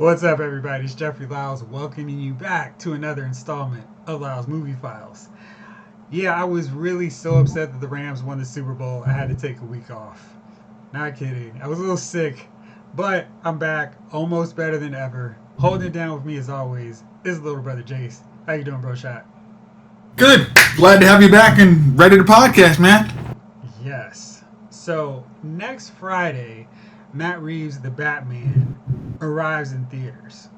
What's up, everybody? It's Jeffrey Lyles welcoming you back to another installment of Lyles Movie Files. Yeah, I was really so upset that the Rams won the Super Bowl, I had to take a week off. Not kidding. I was a little sick, but I'm back, almost better than ever. Holding it down with me, as always, is little brother Jayce. How you doing, bro? Shot? Good. Glad to have you back and ready to podcast, man. Yes. So, next Friday, Matt Reeves' The Batman arrives in theaters.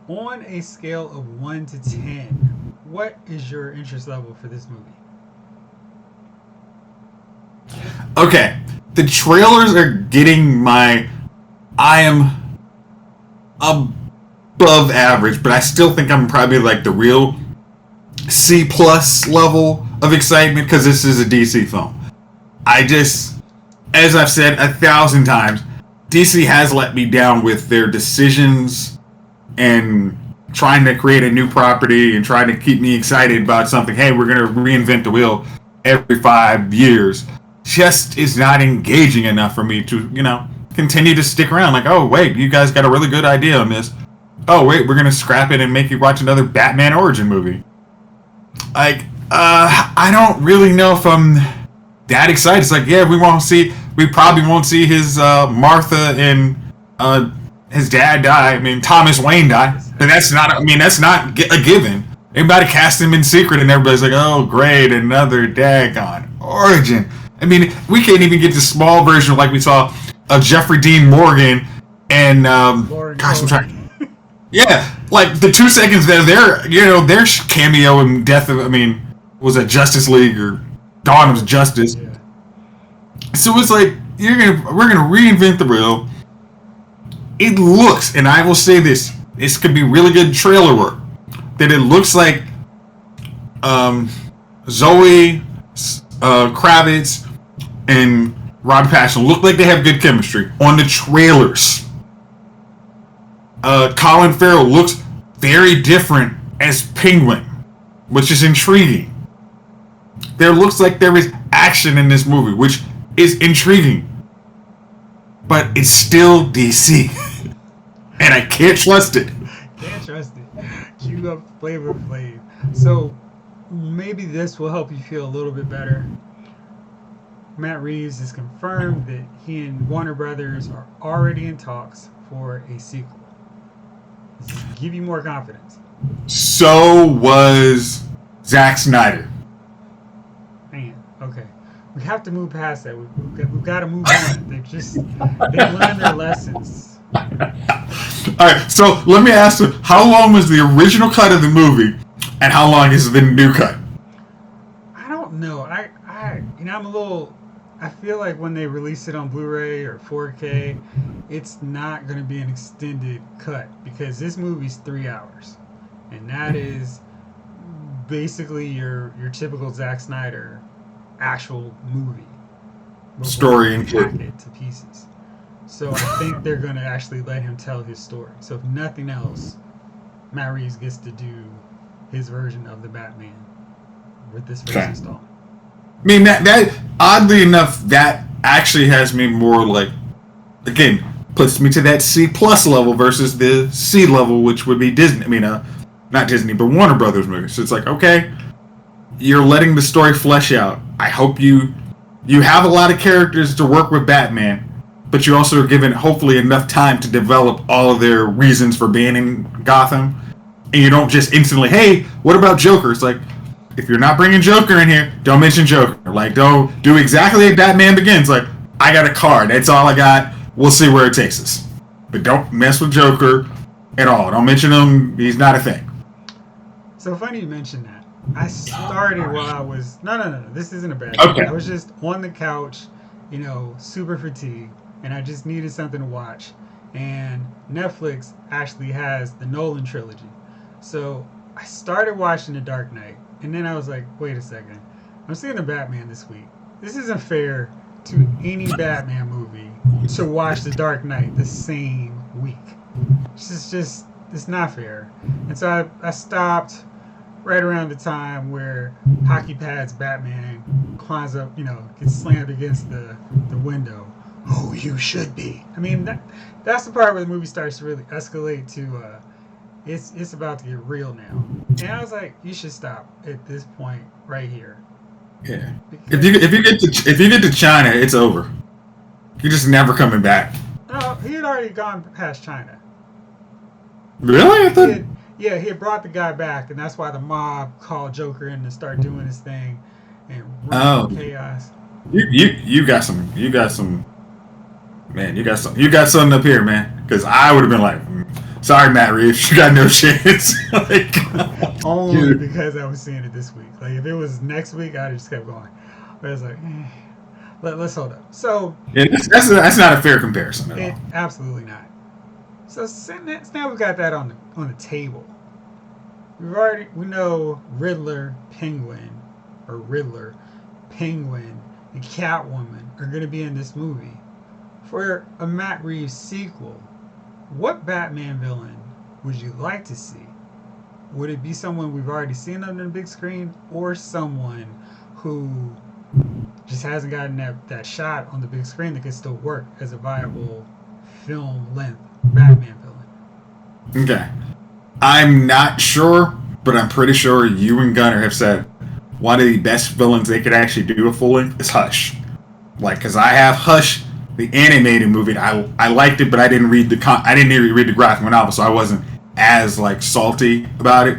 On a scale of 1 to 10, what is your interest level for this movie? Okay. The trailers are getting my... I am above average, but I still think I'm probably like the real C+ level of excitement because this is a DC film. As I've said 1,000 times, DC has let me down with their decisions and trying to create a new property and trying to keep me excited about something. Hey, we're going to reinvent the wheel every 5 years. Just is not engaging enough for me to, continue to stick around. Like, oh, wait, you guys got a really good idea on this. Oh, wait, we're going to scrap it and make you watch another Batman origin movie. Like, I don't really know if I'm that excited. It's like, yeah, we probably won't see his Martha and his dad die. I mean, Thomas Wayne die. But that's not a given. They might have cast him in secret and everybody's like, oh, great, another daggone origin. I mean, we can't even get the small version like we saw of Jeffrey Dean Morgan and, gosh, I'm trying. Yeah, like the 2 seconds that their cameo in was it Justice League or Dawn of Justice? Yeah. So it's like we're gonna reinvent the wheel. It looks, and I will say this could be really good trailer work. That it looks like Zoe Kravitz and Robbie Pattinson look like they have good chemistry on the trailers. Colin Farrell looks very different as Penguin, which is intriguing. There looks like there is action in this movie, which is intriguing. But it's still DC. And I can't trust it. Can't trust it. Cue up Flavor Flav. So, maybe this will help you feel a little bit better. Matt Reeves has confirmed that he and Warner Brothers are already in talks for a sequel. Give you more confidence. So was Zack Snyder. Man, okay. We have to move past that. We've got to move on. They've learned their lessons. Alright, so let me ask you, how long was the original cut of the movie and how long has the new cut? I don't know. I feel like when they release it on Blu-ray or 4K, it's not going to be an extended cut because this movie's 3 hours. And that is basically your typical Zack Snyder actual movie. Story and hack it to pieces. So I think they're going to actually let him tell his story. So if nothing else, Matt Reeves gets to do his version of the Batman with this first installment. I mean, that oddly enough, that actually has me more like, again, puts me to that C+ level versus the C level, which would be Disney. I mean, not Disney, but Warner Brothers movies. So it's like, okay, you're letting the story flesh out. I hope you have a lot of characters to work with Batman, but you also are given hopefully enough time to develop all of their reasons for being in Gotham, and you don't just instantly, hey, what about Joker? It's like, if you're not bringing Joker in here, don't mention Joker. Like, don't do exactly like Batman Begins. Like, I got a card. That's all I got. We'll see where it takes us. But don't mess with Joker at all. Don't mention him. He's not a thing. So funny you mentioned that. I started while I was... No. This isn't a bad thing. Okay. I was just on the couch, super fatigued, and I just needed something to watch. And Netflix actually has the Nolan trilogy. So I started watching The Dark Knight. And then I was like, wait a second. I'm seeing the Batman this week. This isn't fair to any Batman movie to watch The Dark Knight the same week. It's not fair. And so I stopped right around the time where Hockey Pad's Batman climbs up, gets slammed against the window. Oh, you should be. I mean, that's the part where the movie starts to really escalate to it's about to get real now. And I was like, you should stop at this point right here Yeah. because If you get to China, it's over. You're just never coming back. no, he had already gone past China. Really? I He thought. had yeah, he had brought the guy back, and that's why the mob called Joker in to start doing his thing and running Oh, chaos. you got some man. You got something up here, man. Because I would have been like, sorry, Matt Reeves, you got no chance. Like, Only dude. because I was seeing it this week. Like if it was next week, I'd just kept going. But I was like, let's hold up. So Yeah, that's not a fair comparison at it all. absolutely not. So now we've got that on the table. We know Riddler, Penguin, and Catwoman are going to be in this movie. For a Matt Reeves sequel, what Batman villain would you like to see? Would it be someone we've already seen on the big screen, or someone who just hasn't gotten that shot on the big screen that could still work as a viable film length Batman villain? Okay. I'm not sure, but I'm pretty sure you and Gunner have said one of the best villains they could actually do a full length is Hush. Like, because I have Hush, the animated movie. I liked it, but I didn't read I didn't even read the graphic novel, so I wasn't as like salty about it.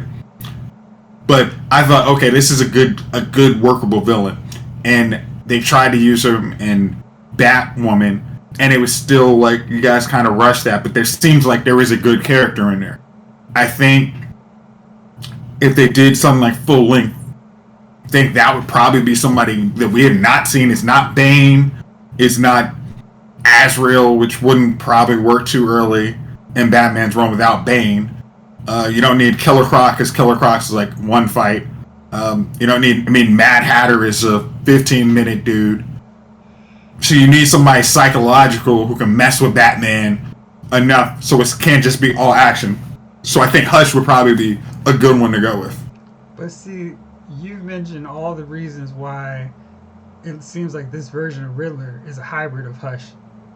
But I thought, okay, this is a good workable villain, and they tried to use him in Batwoman, and it was still like you guys kind of rushed that. But there seems like there is a good character in there. I think if they did something like full length, I think that would probably be somebody that we had not seen. It's not Bane. It's not Azrael, which wouldn't probably work too early in Batman's run without Bane. You don't need Killer Croc because Killer Croc is like one fight. You don't need. I mean, Mad Hatter is a 15-minute dude. So you need somebody psychological who can mess with Batman enough so it can't just be all action. So I think Hush would probably be a good one to go with. But see, you've mentioned all the reasons why it seems like this version of Riddler is a hybrid of Hush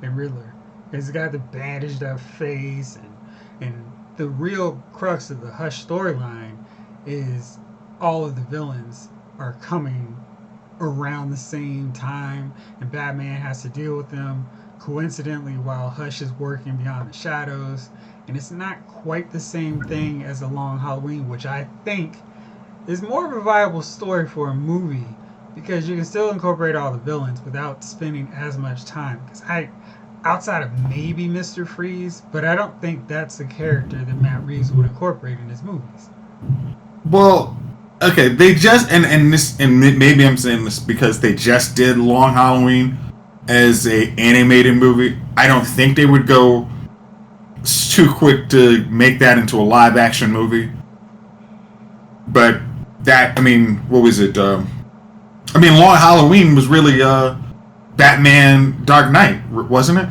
and Riddler. It's got the bandaged up face, and the real crux of the Hush storyline is all of the villains are coming around the same time, and Batman has to deal with them coincidentally while Hush is working beyond the shadows. And it's not quite the same thing as a Long Halloween, which I think is more of a viable story for a movie because you can still incorporate all the villains without spending as much time. Because outside of maybe Mr. Freeze, but I don't think that's the character that Matt Reeves would incorporate in his movies. Well, okay, they just and maybe I'm saying this because they just did Long Halloween as a animated movie. I don't think they would go too quick to make that into a live action movie. But that, I mean, what was it? I mean, Long Halloween was really Batman Dark Knight, wasn't it?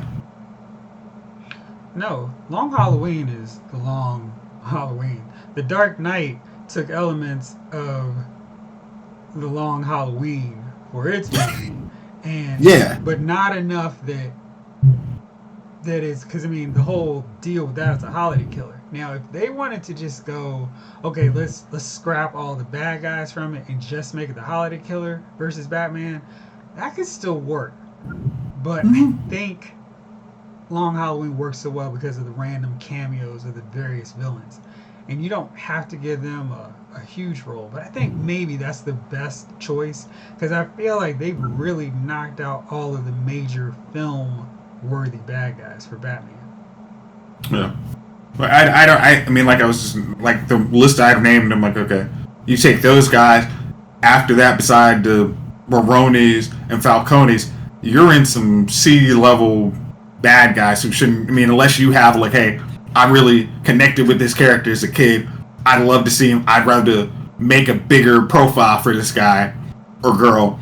No, Long Halloween is the Long Halloween. The Dark Knight took elements of the Long Halloween for its movie, and Yeah. but not enough that is because I mean the whole deal with that is a holiday killer. Now, if they wanted to just go, okay, let's scrap all the bad guys from it and just make it the holiday killer versus Batman, that could still work. But I think Long Halloween works so well because of the random cameos of the various villains. And you don't have to give them a huge role, but I think maybe that's the best choice because I feel like they've really knocked out all of the major film worthy bad guys for Batman. Yeah. But I don't. I mean, like I was just like the list I've named. I'm like, okay, you take those guys. After that, beside the Maronis and Falcones, you're in some C level bad guys who shouldn't. I mean, unless you have like, hey, I really connected with this character as a kid. I'd love to see him. I'd rather make a bigger profile for this guy or girl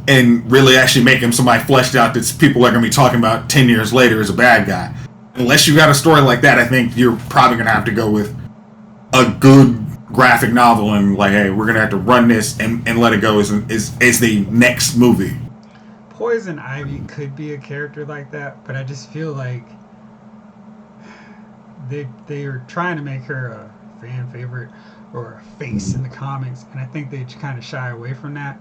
and really actually make him somebody fleshed out that people are going to be talking about 10 years later as a bad guy. Unless you got a story like that, I think you're probably going to have to go with a good graphic novel and like, hey, we're going to have to run this and let it go as the next movie. Poison Ivy could be a character like that, but I just feel like they are trying to make her a fan favorite or a face in the comics, and I think they kind of shy away from that.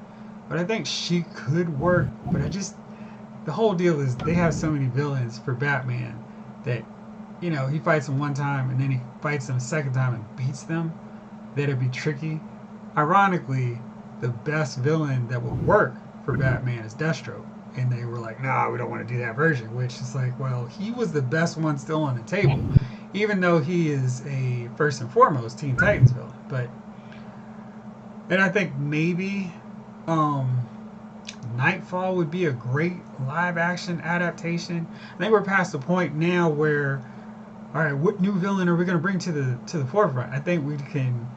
But I think she could work. But I just the whole deal is they have so many villains for Batman that he fights them one time and then he fights them a second time and beats them. That it'd be tricky. Ironically, the best villain that would work for Batman is Deathstroke. And they were like, nah, we don't want to do that version. Which is like, well, he was the best one still on the table. Even though he is a first and foremost Teen Titans villain. And I think maybe Nightfall would be a great live action adaptation. I think we're past the point now where, all right, what new villain are we going to bring to the forefront? I think we can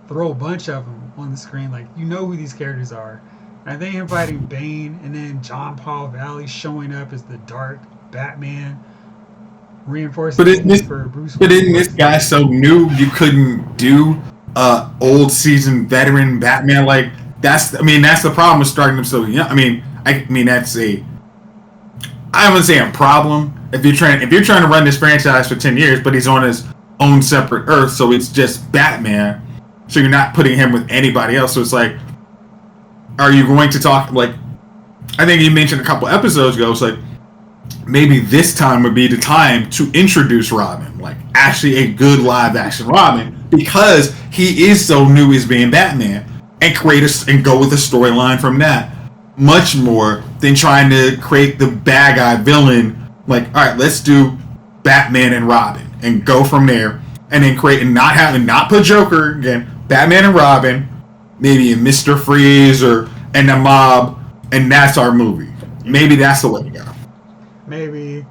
throw a bunch of them on the screen. Like, who these characters are. And I think him fighting Bane and then John Paul Valley showing up as the Dark Batman reinforcing for Bruce Wayne. But isn't this guy so new you couldn't do old seasoned veteran Batman? Like that's the problem with starting him so young. That's I wouldn't say a problem if you're trying to run this franchise for 10 years, but he's on his own separate Earth, so it's just Batman. So you're not putting him with anybody else. So it's like, are you going to talk like? I think you mentioned a couple episodes ago. It's like maybe this time would be the time to introduce Robin, like actually a good live action Robin, because he is so new as being Batman, and and go with a storyline from that, much more than trying to create the bad guy villain. Like, all right, let's do Batman and Robin and go from there, and then create and not put Joker again. Batman and Robin, maybe a Mr. Freeze and the Mob, and that's our movie. Maybe that's the way to go. Maybe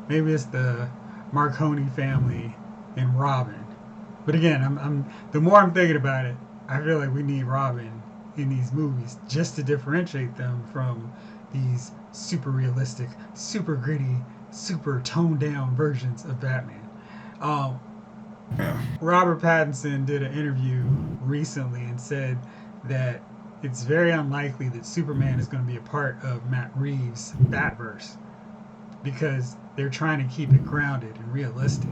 it's the Marconi family and Robin. But again, I'm the more I'm thinking about it, I feel like we need Robin in these movies just to differentiate them from these super realistic, super gritty, super toned down versions of Batman. Robert Pattinson did an interview recently and said that it's very unlikely that Superman is going to be a part of Matt Reeves' Batverse because they're trying to keep it grounded and realistic.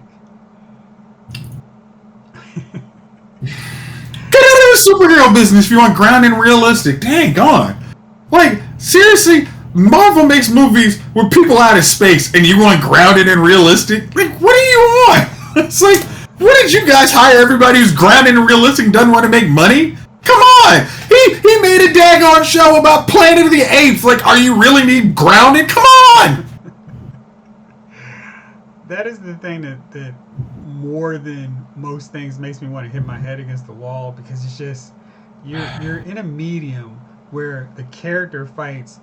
Get out of the superhero business if you want grounded and realistic. Dang, gone. Like, seriously, Marvel makes movies with people out of space and you want grounded and realistic? Like, what do you want? It's like, what did you guys hire everybody who's grounded and realistic and doesn't want to make money? Come on! He made a daggone show about Planet of the Apes. Like, are you really need grounded? Come on! That is the thing that more than most things makes me want to hit my head against the wall, because it's just you're in a medium where the character fights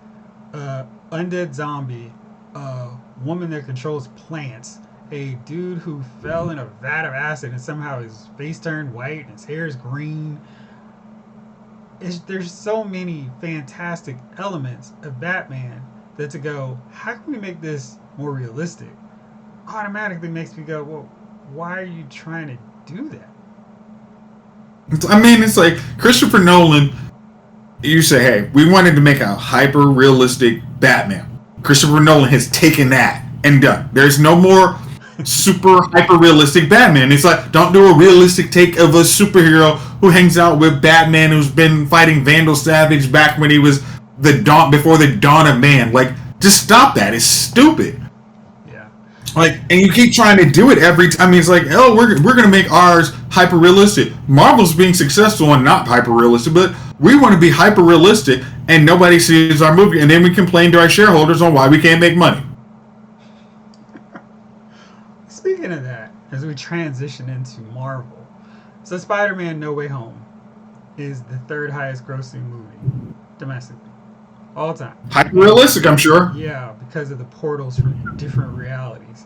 a undead zombie, a woman that controls plants, a dude who fell in a vat of acid and somehow his face turned white and his hair is green. There's so many fantastic elements of Batman that to go, how can we make this more realistic? Automatically makes me go, well, why are you trying to do that? It's like Christopher Nolan. You say, hey, we wanted to make a hyper realistic Batman. Christopher Nolan has taken that and done. There's no more super hyper realistic Batman. It's like, don't do a realistic take of a superhero who hangs out with Batman who's been fighting Vandal Savage back when he was before the dawn of man. Like, just stop that. It's stupid. Yeah. Like, and you keep trying to do it every time. It's like, oh, we're gonna make ours hyper realistic. Marvel's being successful and not hyper realistic, but we want to be hyper realistic, and nobody sees our movie, and then we complain to our shareholders on why we can't make money. Speaking of that, as we transition into Marvel, so Spider-Man No Way Home is the third highest grossing movie domestically, all time. Hyper realistic, I'm sure. Yeah, because of the portals from different realities.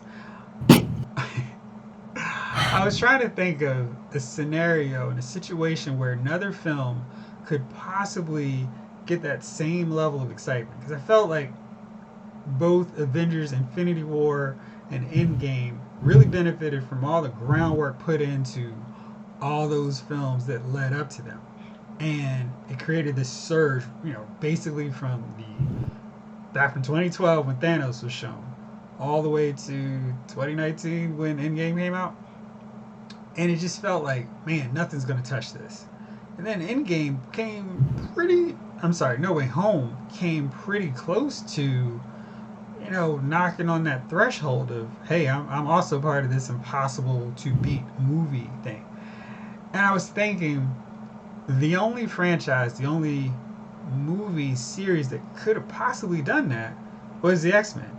I was trying to think of a scenario and a situation where another film could possibly get that same level of excitement, because I felt like both Avengers Infinity War and Endgame really benefited from all the groundwork put into all those films that led up to them, and it created this surge, basically from the back from 2012 when Thanos was shown, all the way to 2019 when Endgame came out, and it just felt like, man, nothing's gonna touch this. And then Endgame came pretty. I'm sorry, No Way Home came pretty close to, knocking on that threshold of, hey, I'm also part of this impossible to beat movie thing. And I was thinking, the only franchise, the only movie series that could have possibly done that was the X-Men.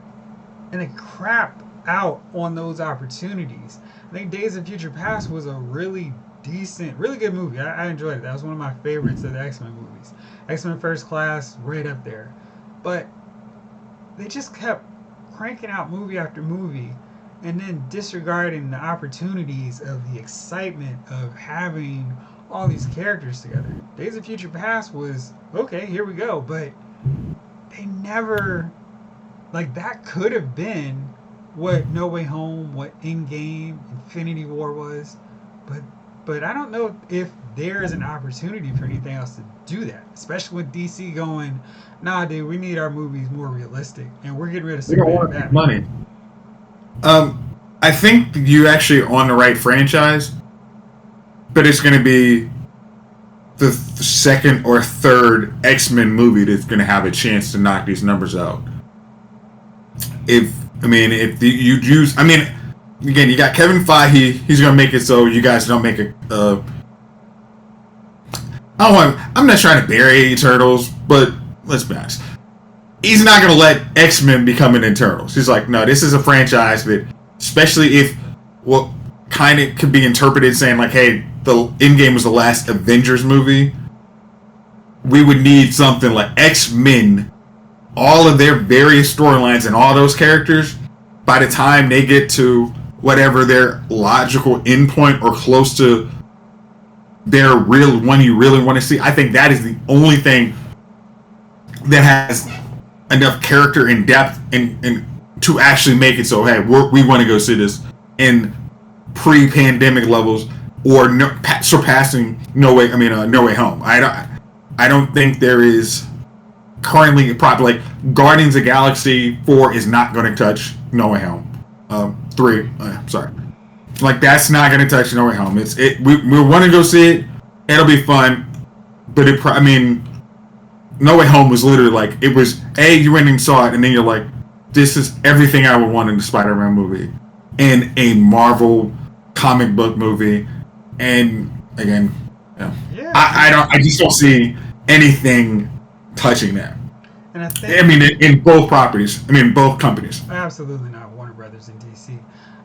And they crapped out on those opportunities. I think Days of Future Past was a really decent, really good movie. I enjoyed it. That was one of my favorites of the X-Men movies. X-Men First Class, right up there. But they just kept cranking out movie after movie and then disregarding the opportunities of the excitement of having all these characters together. Days of Future Past was, okay, here we go, but they never, like, that could have been what No Way Home, what Endgame, Infinity War was, but I don't know if there is an opportunity for anything else to do that, especially with DC going, nah, dude, we need our movies more realistic, and we're getting rid of We don't Superman and want Batman. money. I think you actually on the right franchise, but it's going to be the second or third X-Men movie that's going to have a chance to knock these numbers out. If you use, again, you got Kevin Feige. He's going to make it so you guys don't make it. I'm not trying to bury Turtles, but let's be honest. He's not going to let X-Men become an Eternals. He's like, no, this is a franchise that, especially if what kind of could be interpreted saying like, hey, the Endgame was the last Avengers movie, we would need something like X-Men, all of their various storylines and all those characters, by the time they get to whatever their logical endpoint or close to their real one you really want to see, I think that is the only thing that has enough character and depth and to actually make it so, hey, we want to go see this in pre-pandemic levels or surpassing No Way Home. I don't think there is currently probably like Guardians of the Galaxy 4 is not going to touch No Way Home. 3, sorry, like that's not going to touch No Way Home. We want to go see it. It'll be fun, but No Way Home was literally like, it was, you went and saw it, and then you're like, this is everything I would want in a Spider-Man movie. And a Marvel comic book movie. And, again, Yeah. I just don't see anything touching that. And I think, in both properties. Both companies. absolutely not Warner Brothers and DC.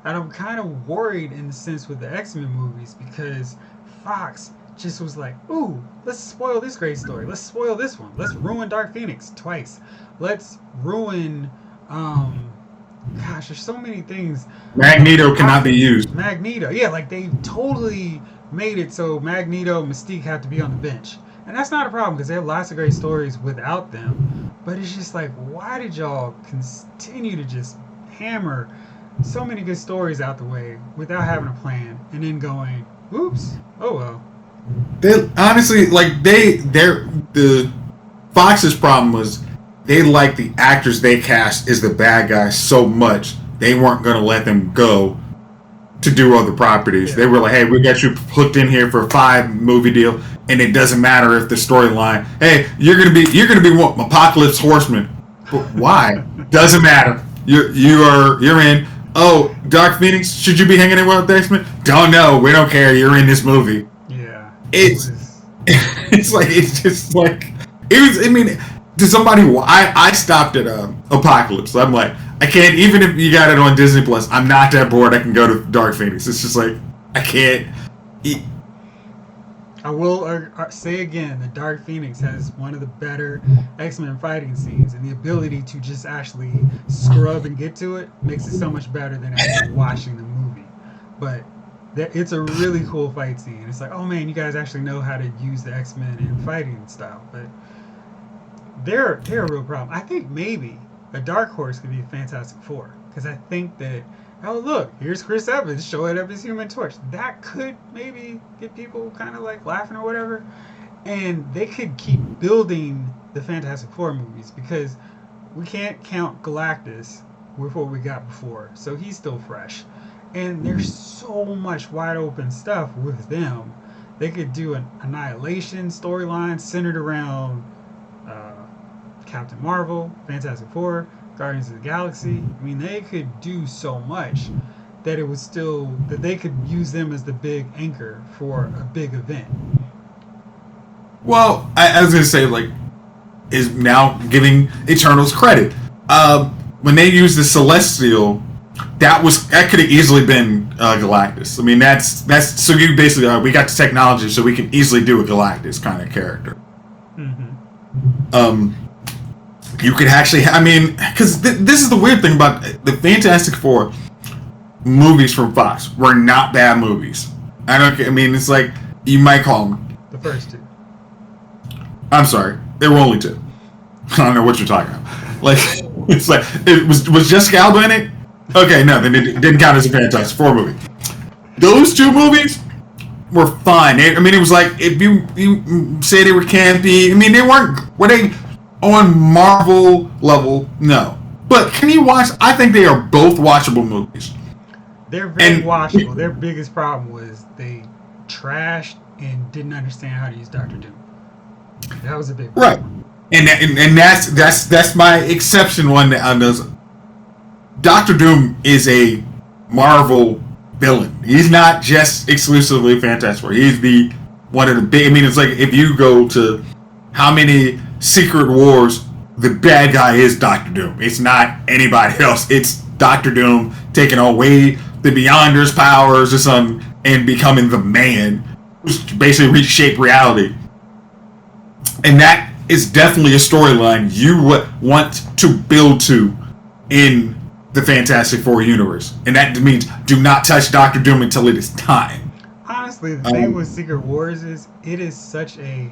And I'm kind of worried in the sense with the X-Men movies because Fox just was like, ooh, let's spoil this great story. Let's spoil this one. Let's ruin Dark Phoenix twice. Let's ruin, there's so many things. Magneto cannot be used. Magneto, yeah, like they totally made it so Magneto and Mystique have to be on the bench. And that's not a problem because they have lots of great stories without them. But it's just like, why did y'all continue to just hammer so many good stories out the way without having a plan and then going, oops, oh well. They honestly the Fox's problem was they liked the actors they cast as the bad guys so much they weren't going to let them go to do other properties. Yeah. They were like, hey, we got you hooked in here for a 5-movie deal, and it doesn't matter if the storyline, hey, you're gonna be what, Apocalypse Horseman. But why? Doesn't matter. You're in. Oh, Dark Phoenix, should you be hanging out with the X-Men? Don't know. We don't care. You're in this movie. Yeah. It's just like it was. To somebody, I stopped at Apocalypse. I'm like, I can't, even if you got it on Disney Plus, I'm not that bored. I can go to Dark Phoenix. It's just like I can't. I will say again that Dark Phoenix has one of the better X-Men fighting scenes, and the ability to just actually scrub and get to it makes it so much better than actually watching the movie. But it's a really cool fight scene. It's like, oh man, you guys actually know how to use the X-Men in fighting style. But they're a real problem. I think maybe a dark horse could be Fantastic Four, because I think that, oh look, here's Chris Evans showing up as Human Torch. That could maybe get people kind of like laughing or whatever, and they could keep building the Fantastic Four movies, because we can't count Galactus with what we got before, so he's still fresh. And there's so much wide open stuff with them. They could do an Annihilation storyline centered around uh, Captain Marvel, Fantastic Four, Guardians of the Galaxy. I mean, they could do so much that it was still that they could use them as the big anchor for a big event. Well, I was gonna say like is now giving Eternals credit. When they used the Celestial, that could have easily been Galactus. I mean, that's so you basically we got the technology, so we can easily do a Galactus kind of character. Mm-hmm. You could actually, I mean, because this is the weird thing about the Fantastic Four movies from Fox were not bad movies. I mean, it's like you might call them The first two. I'm sorry, there were only two. I don't know what you're talking about. Like, it's like it was Jessica Alba in it? Okay, no, then it didn't count as a Fantastic Four movie. Those two movies were fun. I mean, it was like if you say they were campy. I mean, were they on Marvel level? No, but can you watch? I think they are both watchable movies. They're very watchable. Their biggest problem was they trashed and didn't understand how to use Doctor Doom. That was a big problem. Right, and that's my exception on those. Doctor Doom is a Marvel villain. He's not just exclusively Fantastic Four. He's one of the big. I mean, it's like if you go to how many Secret Wars, the bad guy is Doctor Doom. It's not anybody else. It's Doctor Doom taking away the Beyonders' powers or something and becoming the man who's basically reshape reality. And that is definitely a storyline you want to build to in the Fantastic Four universe. And that means do not touch Doctor Doom until it is time. Honestly, the thing with Secret Wars is it is such a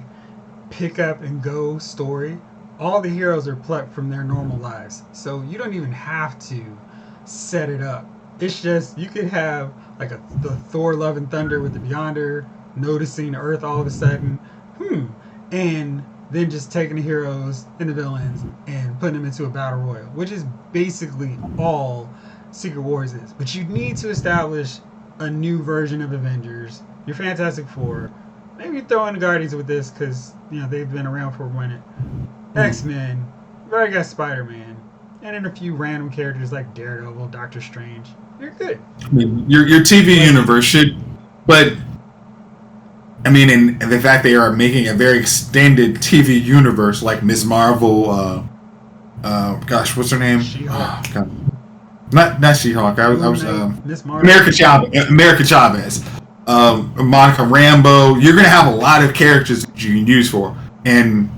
pick up and go story. All the heroes are plucked from their normal lives. So you don't even have to set it up. It's just you could have like the Thor Love and Thunder with the Beyonder noticing Earth all of a sudden. And then just taking the heroes and the villains and putting them into a battle royal, which is basically all Secret Wars is. But you need to establish a new version of Avengers, your Fantastic Four. Maybe throw in the Guardians with this because they've been around for a minute. X-Men, you've already got Spider-Man, and then a few random characters like Daredevil, Doctor Strange. You're good. I mean, your TV universe should, but I mean, and the fact they are making a very extended TV universe like Ms. Marvel, gosh, what's her name? She-Hulk. Oh, not She-Hulk. I was Miss Marvel. America Chavez, Monica Rambeau. You're gonna have a lot of characters that you can use for, and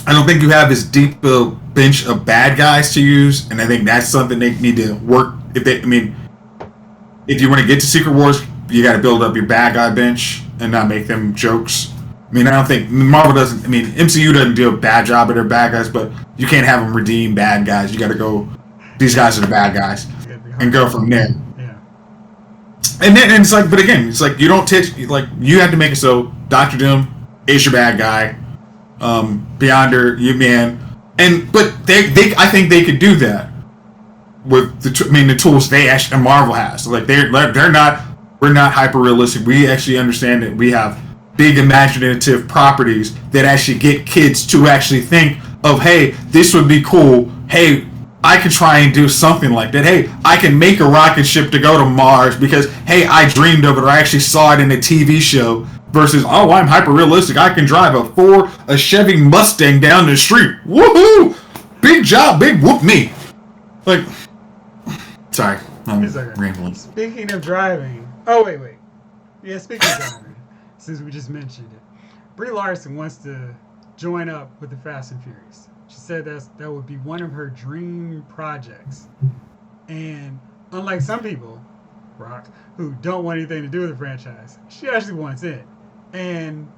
I don't think you have as deep a bench of bad guys to use, and I think that's something they need to work. If you want to get to Secret Wars, you got to build up your bad guy bench and not make them jokes. I mean, I don't think Marvel doesn't. I mean, MCU doesn't do a bad job of their bad guys, but you can't have them redeem bad guys. You got to go. These guys are the bad guys, and go from there. Yeah. And it's like, but again, it's like you don't teach. Like you have to make it so Doctor Doom is your bad guy. Beyonder, you man, but I think they could do that with the tools they actually Marvel has. So like we're not hyper realistic. We actually understand that we have big imaginative properties that actually get kids to actually think of, hey, this would be cool. Hey, I can try and do something like that. Hey, I can make a rocket ship to go to Mars because, hey, I dreamed of it or I actually saw it in a TV show. Versus, oh, I'm hyper realistic. I can drive a Chevy Mustang down the street. Woohoo! Big job, big whoop me. Like, sorry, I'm rambling. Speaking of driving, wait. Yeah, speaking of driving, since we just mentioned it, Brie Larson wants to join up with the Fast and Furious. She said that would be one of her dream projects. And unlike some people, Rock, who don't want anything to do with the franchise, she actually wants in. And,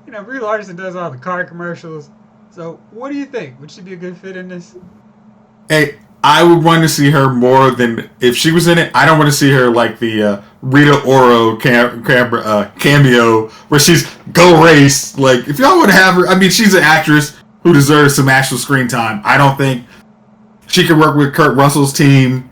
Brie Larson does all the car commercials. So, what do you think? Would she be a good fit in this? Hey, I would want to see her more than if she was in it. I don't want to see her like the Rita Ora cameo where she's go race. Like, if y'all want to have her, I mean, she's an actress who deserves some actual screen time. I don't think she could work with Kurt Russell's team.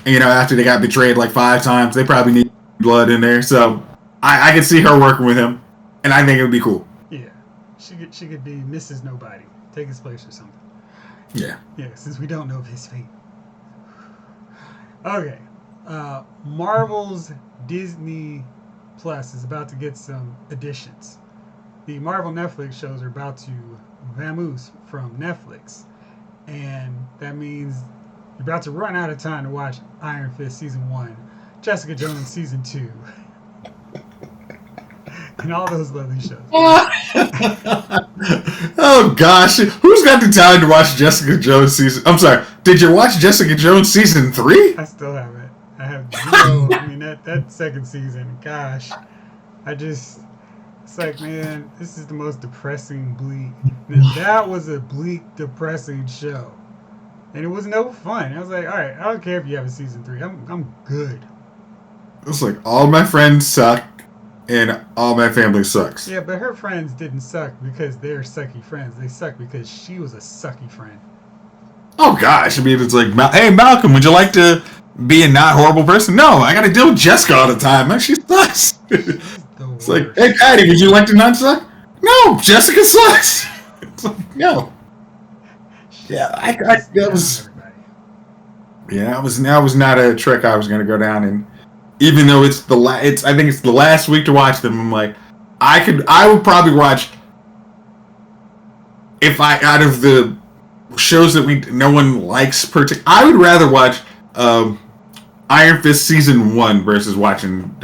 You know, after they got betrayed like 5 times, they probably need blood in there. So I can see her working with him, and I think it would be cool. Yeah, she could be Mrs. Nobody, take his place or something. Yeah. Yeah, since we don't know of his fate. Okay, Marvel's Disney Plus is about to get some additions. The Marvel Netflix shows are about to vamoose from Netflix, and that means you're about to run out of time to watch Iron Fist Season 1, Jessica Jones Season 2, and all those lovely shows. Oh, gosh. Who's got the time to watch Jessica Jones Season... I'm sorry. Did you watch Jessica Jones Season 3? I still haven't. I have zero. I mean, that second season, gosh. It's like, man, this is the most depressing, bleak. Now, that was a bleak, depressing show. And it was no fun. I was like, all right, I don't care if you have a season 3. I'm good. It's like, all my friends suck, and all my family sucks. Yeah, but her friends didn't suck because they're sucky friends. They suck because she was a sucky friend. Oh, gosh. I mean, it's like, hey, Malcolm, would you like to be a not horrible person? No, I got to deal with Jessica all the time. Man, she sucks. It's like, hey, Patty, would you like to not suck? No, Jessica sucks. It's like, no. Yeah, that was not a trick I was going to go down. And even though I think it's the last week to watch them, I'm like, I would probably watch, out of the shows that no one likes, I would rather watch Iron Fist Season 1 versus watching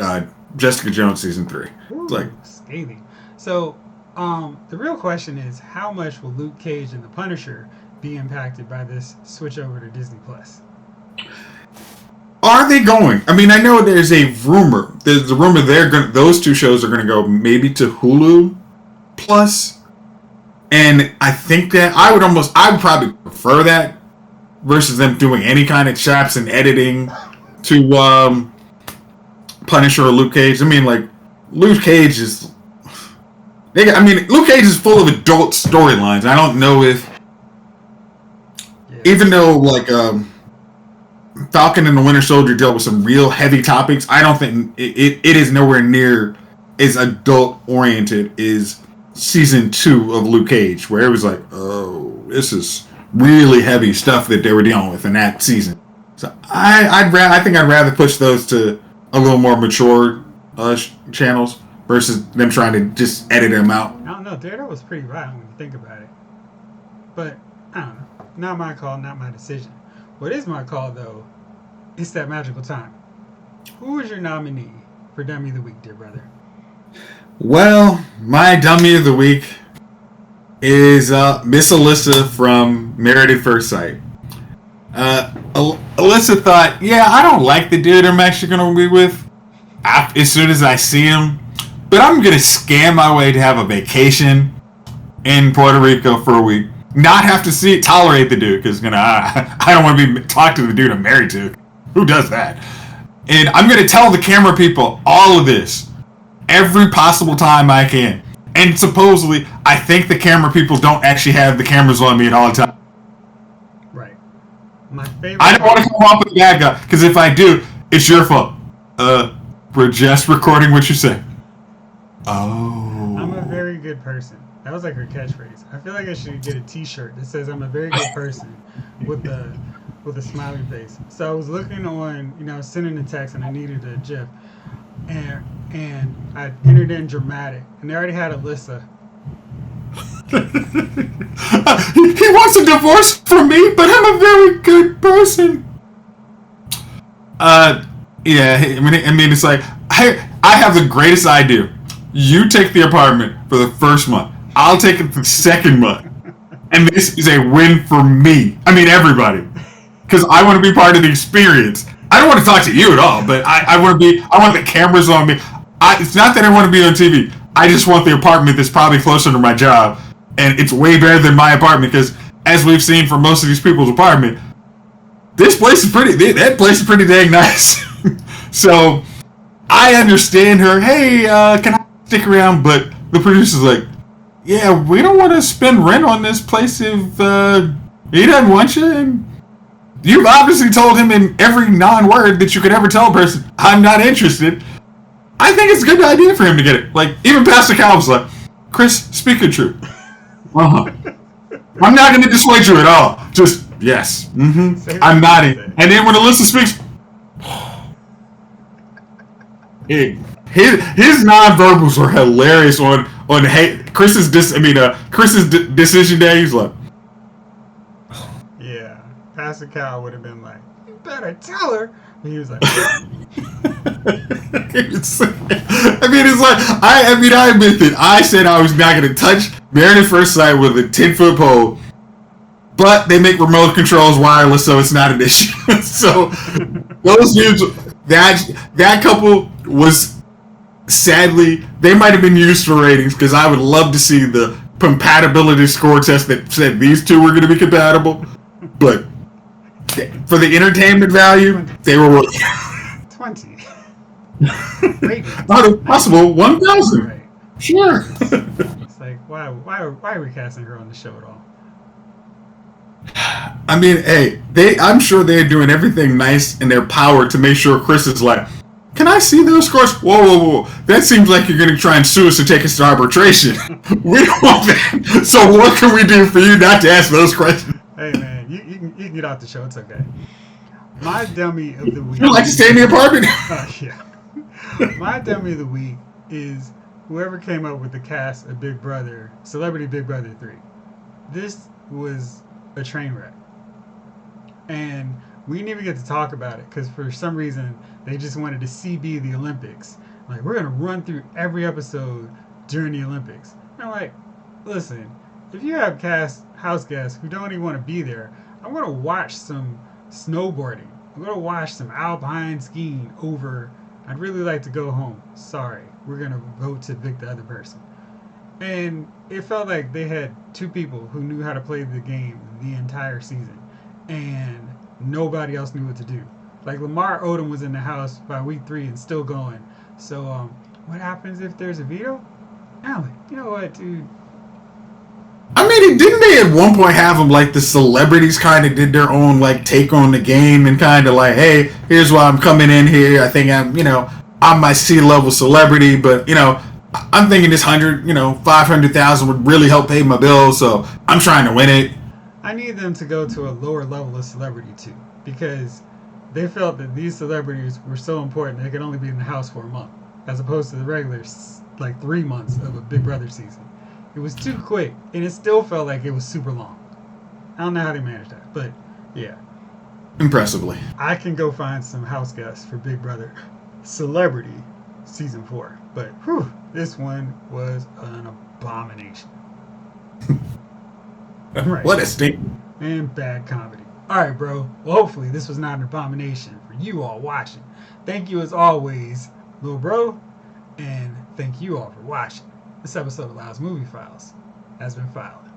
Jessica Jones Season 3. Ooh, it's like, scathing. So, the real question is, how much will Luke Cage and the Punisher be impacted by this switch over to Disney Plus? Are they going? I mean, I know there's a rumor. There's a rumor those 2 shows are gonna go maybe to Hulu Plus, and I think that I would probably prefer that versus them doing any kind of chops and editing to Punisher or Luke Cage. I mean, like, Luke Cage is. Luke Cage is full of adult storylines. I don't know if. Even though, like, Falcon and the Winter Soldier dealt with some real heavy topics, I don't think it is nowhere near as adult-oriented as Season 2 of Luke Cage, where it was like, oh, this is really heavy stuff that they were dealing with in that season. So I think I'd rather push those to a little more mature channels versus them trying to just edit them out. I don't know. Daredevil was pretty violent when you think about it. But, I don't know. Not my call, not my decision. What is my call, though, it's that magical time. Who is your nominee for Dummy of the Week, dear brother? Well, my Dummy of the Week is Miss Alyssa from Married at First Sight. Alyssa thought, yeah, I don't like the dude I'm actually going to be with as soon as I see him, but I'm going to scam my way to have a vacation in Puerto Rico for a week. Not have to tolerate the dude, because I don't want to be talking to the dude I'm married to. Who does that? And I'm going to tell the camera people all of this every possible time I can. And supposedly, I think the camera people don't actually have the cameras on me at all the time. Right. My favorite. I don't want to come off with a bad guy, because if I do, it's your fault. We're just recording what you say. Oh. I'm a very good person. That was like her catchphrase. I feel like I should get a T-shirt that says I'm a very good person with a smiley face. So I was looking on, sending a text and I needed a GIF, and I entered in dramatic, and they already had Alyssa. He wants a divorce from me, but I'm a very good person. Yeah. I mean, it's like I have the greatest idea. You take the apartment for the first month. I'll take it the second month. And this is a win for me. I mean, everybody. Because I want to be part of the experience. I don't want to talk to you at all, but I want the cameras on me. It's not that I want to be on TV. I just want the apartment that's probably closer to my job. And it's way better than my apartment, because as we've seen from most of these people's apartment, that place is pretty dang nice. So, I understand her, hey, can I stick around? But the producer's like, yeah, we don't want to spend rent on this place if he doesn't want you. And You've obviously told him in every non-word that you could ever tell a person, I'm not interested. I think it's a good idea for him to get it. Like, even Pastor Cal was like, Chris, speak the truth. Uh-huh. I'm not going to dissuade you at all. Just, yes. Mm-hmm. I'm nodding. And then when Alyssa speaks, his non-verbals were hilarious on Chris's decision day. He's like, yeah, Pastor Cal would have been like, you better tell her. And he was like, it's like, I admit that I said I was not going to touch Married at First Sight with a 10-foot pole, but they make remote controls wireless, so it's not an issue. So those dudes, that couple was, sadly, they might have been used for ratings, because I would love to see the compatibility score test that said these two were going to be compatible, but for the entertainment value, they were 20. Out of possible 1,000. Right. Sure. It's like, why are we casting her on the show at all? I mean, hey, I'm sure they're doing everything nice in their power to make sure Chris is like, can I see those scores? Whoa. That seems like you're going to try and sue us to take us to arbitration. We don't want that. So what can we do for you not to ask those questions? Hey, man, you can get off the show. It's okay. My dummy of the week. You'd like to stay in the apartment? Yeah. My dummy of the week is whoever came up with the cast of Big Brother, Celebrity Big Brother 3. This was a train wreck. And we didn't even get to talk about it because for some reason they just wanted to CB the Olympics. Like, we're going to run through every episode during the Olympics. And I'm like, listen, if you have house guests who don't even want to be there, I'm going to watch some snowboarding. I'm going to watch some alpine skiing over. I'd really like to go home. Sorry, we're going to vote to evict the other person. And it felt like they had two people who knew how to play the game the entire season. And nobody else knew what to do. Like, Lamar Odom was in the house by week 3 and still going. So, what happens if there's a veto? I'm like, you know what, dude? I mean, didn't they at one point have them like the celebrities kind of did their own like take on the game and kind of like, hey, here's why I'm coming in here. I think I'm my C-level celebrity, but I'm thinking this 500,000 would really help pay my bills, so I'm trying to win it. I need them to go to a lower level of celebrity too, because they felt that these celebrities were so important they could only be in the house for a month, as opposed to the regular 3 months of a Big Brother season. It was too quick, and it still felt like it was super long. I don't know how they managed that, but yeah. Impressively. I can go find some house guests for Big Brother Celebrity Season 4, but this one was an abomination. Right. What a stink. And bad comedy. Alright, bro. Well, hopefully this was not an abomination for you all watching. Thank you as always, little bro, and thank you all for watching. This episode of Lyle's Movie Files has been filed.